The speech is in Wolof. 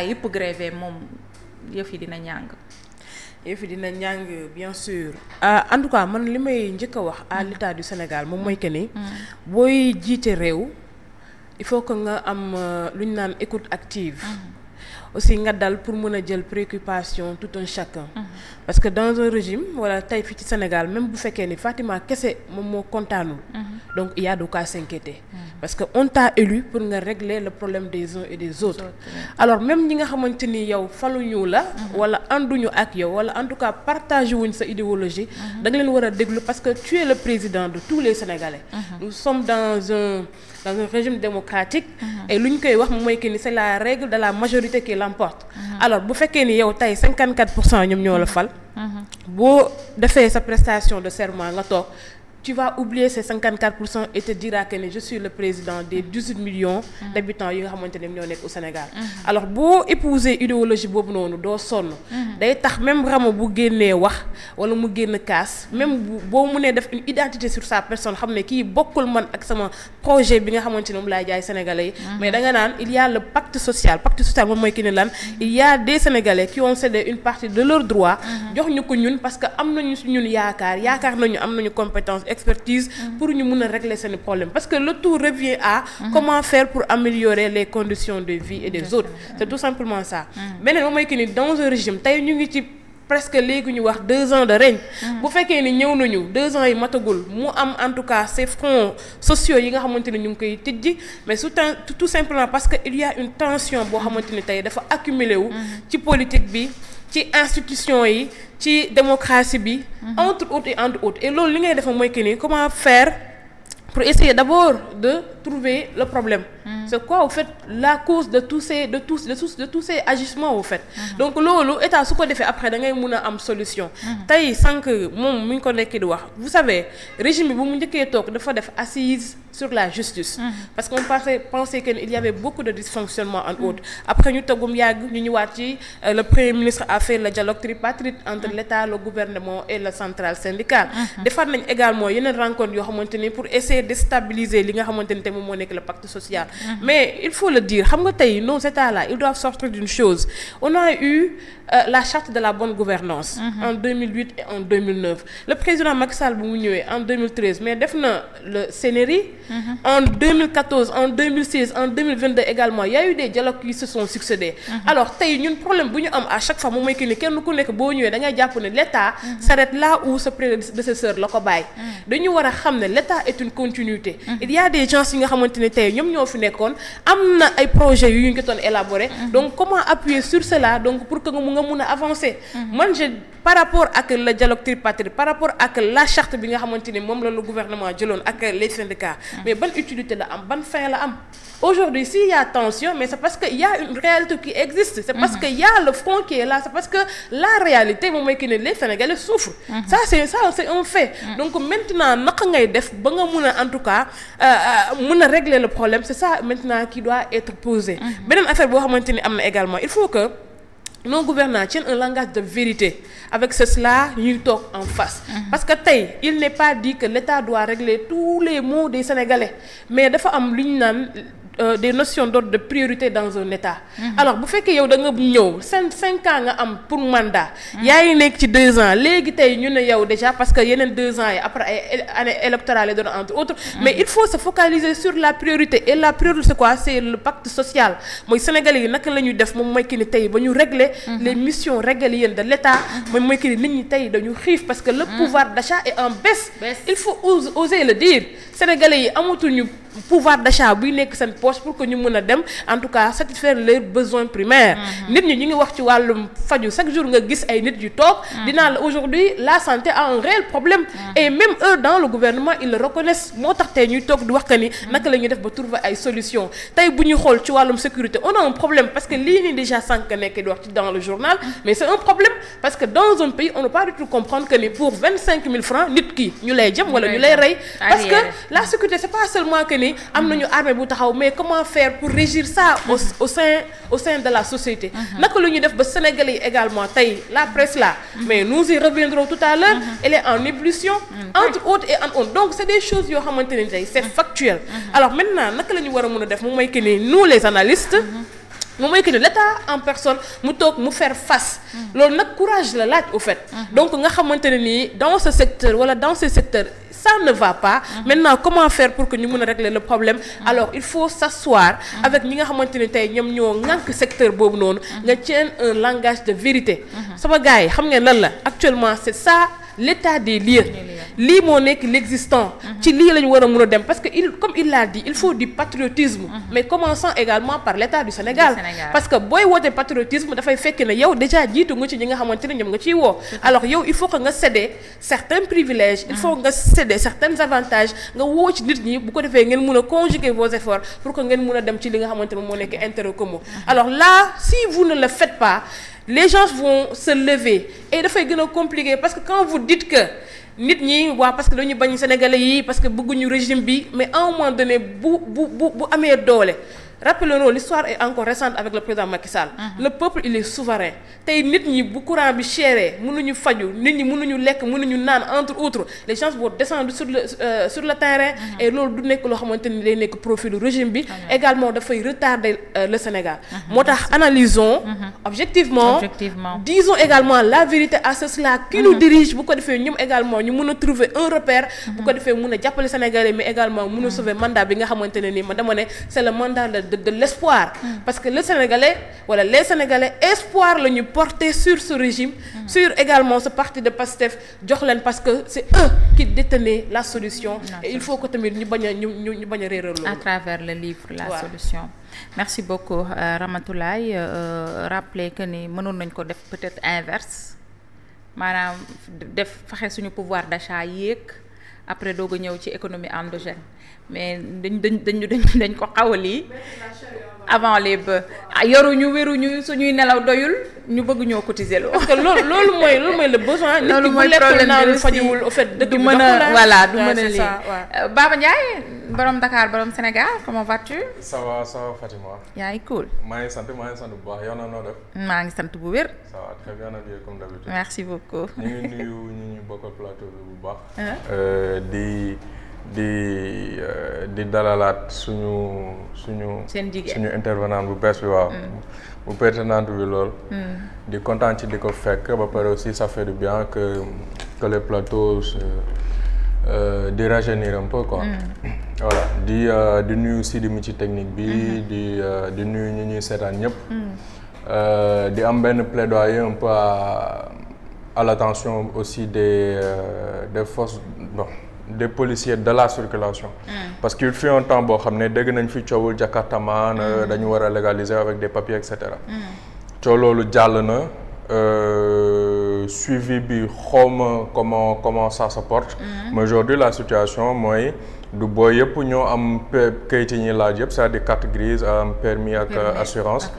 yëpp grévé moom yëf yi dina ñàng. Bien sûr. En tout cas man li may njëkk a wax à l'état du Sénégal moom mooy que ni. booy jiite réew il faut que nga am lu ñu naan écoute active. aussi nga dal pour mën a jël préoccupation tout un chacun. parce que dans un régime wala tey fii ci Sénégal même bu fekkee ni Fatima kese moom moo kontaanul. donc il y a de quoi s'inquiéter. parce que on t'a élu pour nga régler le problème des uns et des autres. alors même ñi nga xamante ni yow faluñu la. wala ànduñu ak yow wala en tout cas partagé wuñ sa idéologie. da nga leen war a déglu parce que tu es le président de tous les Sénégalais. nous sommes dans un régime démocratique. et lu ñu koy wax mooy que ni c'est la règle de la majorité qui l'emporte. alors bu fekkee ni yow tey 54% ñoom ñoo la fal. boo defee sa prestation de serment nga toog. tu vas oublier ces 54% et te diras que je suis le président des 18 millions d'habitants yi nga xamante ne ñoo nekk au Sénégal. alors boo épouser idéologie boobu noonu doo sonn. day tax même Rama bu génnee wax wala mu génn kaas même boo mënee def une identité sur sa personne xam ne kii bokkul man ak sama projet bi nga xamante ne moom laay jaay sénégalais yi. mais da nga naan il y a le pacte social moom mooy ki ne lan il y a des sénégalais qui ont cédé une partie de leurs droits. jox ñu ko ñun parce que am nañu si ñun yaakaar nañu am nañu compétence expertise pour ñu mën a régler seen problème parce que le tout revient à comment faire pour améliorer les conditions de vie et des autres. C'est tout simplement ça. beneen moom mooy que ni dans un régime tey ñu ngi ci presque léegi ñu wax 2 ans de règne. bu fekkee ni ñëw nañu 2 ans yi matagul mu am en tout cas ces fronts sociaux yi nga xamante ni ñu ngi koy tijji mais tout simplement parce que il y a une tension boo xamante ni tey dafa accumulé wu ci politique bi ci institution yi ci démocratie bi entre autres et loolu li ngay def mooy que ni comment faire pour essayer d'abord de trouver le problème. C'est quoi au fait la cause de tous ces agissements au fait. donc loolu état su ko defee après da ngay mun a am solution. tey sànq moom mi ngi ko nekk di wax vous savez régime bi bu mu njëkkee toog dafa def assise sur la justice. parce qu'on pensait que il y avait beaucoup de dysfonctionnement en autres. après ñu toggum yàgg ñu ñëwaat ci le premier ministre a fait le dialogue tripartite entre l'état le gouvernement et la centrale syndicale. defaat nañ également yeneen rencontre yoo xamante ni pour essayer de stabiliser li nga xamante ni te moom moo nekk le pacte social. mais il faut le dire xam nga tey nos états là ils doivent sortir d'une chose on a eu la charte de la bonne gouvernance en 2008 et en 2009 le président Macky Sall bu mu ñëwee en 2013 mais def na le CNRI en 2014 en 2016 en 2022 également il y a eu des dialogues qui se sont succédés alors tey ñun problème bu ñu am à chaque fois moom mooy que ni kenn ku nekk boo ñëwee da ngay jàpp ne l'état s'arrête là où ce prédécesseur la ko bàyyi dañu war a xam ne l'état est une continuité il y a des gens yi nga xamante ne tey ñoom ñoo fi nekkoon am na ay projets yu ñu ko doon élaborer donc comment appuyer sur cela donc pour que nga mun a avancer man par rapport ak le dialogue tripartite par rapport ak la charte bi nga xamante ni moom la le gouvernement jëloon ak les syndicats mais ban utilité la am ban fin la am aujourd'hui s'il y a tension mais c'est parce que il y a une réalité qui existe c'est parce que il y a le front qui est là c'est parce que la réalité moom mooy que ne les Sénégalais souffrent c'est un fait donc maintenant naka ngay def ba nga mun a en tout cas mun a régler le problème c'est ça maintenant qui doit être posé beneen affaire boo xamante ni am na également il faut que nos gouvernants tiennent un langage de vérité avec cela ñuy toog en face parce que tey il n'est pas dit que l'État doit régler tous les maux des Sénégalais mais dafa am lu ñu naan des notions d'ordre de priorité dans un état alors bu fekkee yow da nga ñëw 5 ans nga am pour mandat yaa ngi nekk ci 2 ans léegi tey ñu ne yow déjà parce que yeneen 2 ans yi après ay année électorale yi doon entre autres mais il faut se focaliser sur la priorité et la priorité c'est quoi c'est le pacte social mooy Sénégalais yi naka la ñuy def moom mooy que ni tey ba ñu régler les missions régaliennes de l'état moom mooy que ni nit ñi tey dañu xiif parce que le pouvoir d'achat est en baisse il faut oser le dire Sénégalais yi amatuñu pouvoir d'achat buy nekk seen poche pour que ñu mën a dem en tout cas satisfaire leurs besoins primaires nit ñi ñu ngi wax ci wàllum faju chaque jour nga gis ay nit yu toog dinaa la aujourd'hui la santé a un réel problème et même eux dans le gouvernement ils le reconnaissent moo tax tey ñuy toog di wax que ni naka la ñuy def ba trouver ay solutions tey bu ñu xool ci wàllum sécurité on a un problème parce que lii nii déjà sànq nekk di wax ci dans le journal mais c'est un problème parce que dans un pays on ne peut pas du tout comprendre que ni pour 25 000 francs nit ki ñu lay jëm wala ñu lay rey parce que la sécurité c'est pas seulement que ni am nañu armée bu taxaw mais comment faire pour régir ça au sein de la société naka lu ñu def ba Sénégalais yi également tey la presse là mais nous y reviendrons tout à l'heure elle est en ébullition entre autres et en autres donc c'est des choses yoo xamante ne tey c'est factuel alors maintenant naka la ñu war a mën a def moom mooy que ni nous les analystes moom mooy que ni l'État en personne mu toog mu faire face loolu nag courage la laaj au fait donc nga xamante ne nii dans ce secteur wala dans ces secteurs ça ne va pas maintenant comment faire pour que ñu mën a régler le problème alors il faut s'asseoir avec ñi nga xamante ne tey ñoom ñoo ŋànk secteur boobu noonu nga tienne un langage de vérité sama gars yi xam ngeen lan la actuellement c'est ça l'état des lieux lii moo nekk l'existant ci lii la ñu war a mën a dem parce que comme il l'a dit il faut du patriotisme mais commençant également par l'état du Sénégal parce que booy woote patriotisme dafay fekk ne yow déjà jiitu nga ci ñi nga xamante ne ñoom nga ciy woo alors yow il faut que nga céder certains privilèges il faut nga céder certains avantages nga woo ci nit ñi bu ko defee ngeen mën a conjuguer vos efforts pour que ngeen mën a dem ci li nga xamante ne moo nekk intérêt commun alors là si vous ne le faites pas les gens vont se lever et dafay gën a compliqué parce que quand vous dites que nit ñi waa parce que dañu bañ sénégalais yi parce que bëgguñu régime bi mais à un moment donné bu amee doole rappelons l'histoire est encore récente avec le président Macky Sall le peuple il est souverain tey nit ñi bu courant bi chéré mënuñu faju nit ñi mënuñu lekk mënuñu naan entre autres les gens vont descendre sur le terrain et loolu du nekk loo xamante ni day nekk profit du régime bi également dafay retarder le Sénégal moo tax analysons objectivement disons également la vérité à ceux-là qui nous dirigent bu ko defee ñoom également ñu mën a trouver un repère bu ko defee mën a jàppale Sénégalais mais également mën a sauver mandat bi nga xamante ne nii ma dama ne c'est le mandat de l'espoir parce que le Sénégalais wala les Sénégalais espoir la ñu porter sur ce régime sur également ce parti de Pastef jox leen parce que c'est eux qui détenaient la solution et il faut que tamit ñu bañ a réeral loolu à travers le livre la solution merci beaucoup Ramatoulaye rappeler que ni mënoon nañ ko def peut-être inverse maanaam def fexe suñu pouvoir d'achat yéeg après doog a ñëw ci économie endogène mais dañ ko xawal yi avant les bœufs yoruñu wéruñu suñuy nelaw doyul ñu bëgg ñoo cotiser loo parce que loolu mooy le besoin loolu mooy problème naan fajuwul au fait dëkk du mën a voilà du mën a lii Baba Ndiaye borom Dakar borom Sénégal comment vas-tu? ça va Fatima. yaa ngi cool. maa ngi sant bu baax yow noo def. maa ngi sant bu wér. ça va très bien comme d'habitude. merci beaucoup. ñu ngi nuyu ñu bokkal plateau bi bu baax. di dalalaat suñu intervenant bu bees bi waaw. bu pertinente bi lool. di kontaan ci di ko fekk ba pare aussi ça fait du bien que les plateaux di rajeunir un peu quoi. voilà di nuyu Sidi mi ci technique bi. di nuyu ñu ñuy seetaan ñëpp. di am benn plaidoyer un peu à l'attention aussi des forces des policiers de la circulation. Parce qu'il fut un temps boo xam ne dégg nañ fi coowul Jakartaman dañu war a légaliser avec des papiers et cetera. coow loolu jàll na suivi bi xawma comment ça se porte. mais aujourd'hui la situation mooy du booy yëpp ñoo am kayit yi ñuy laaj yëpp c'est-à-dire carte grise am permis ak assurance.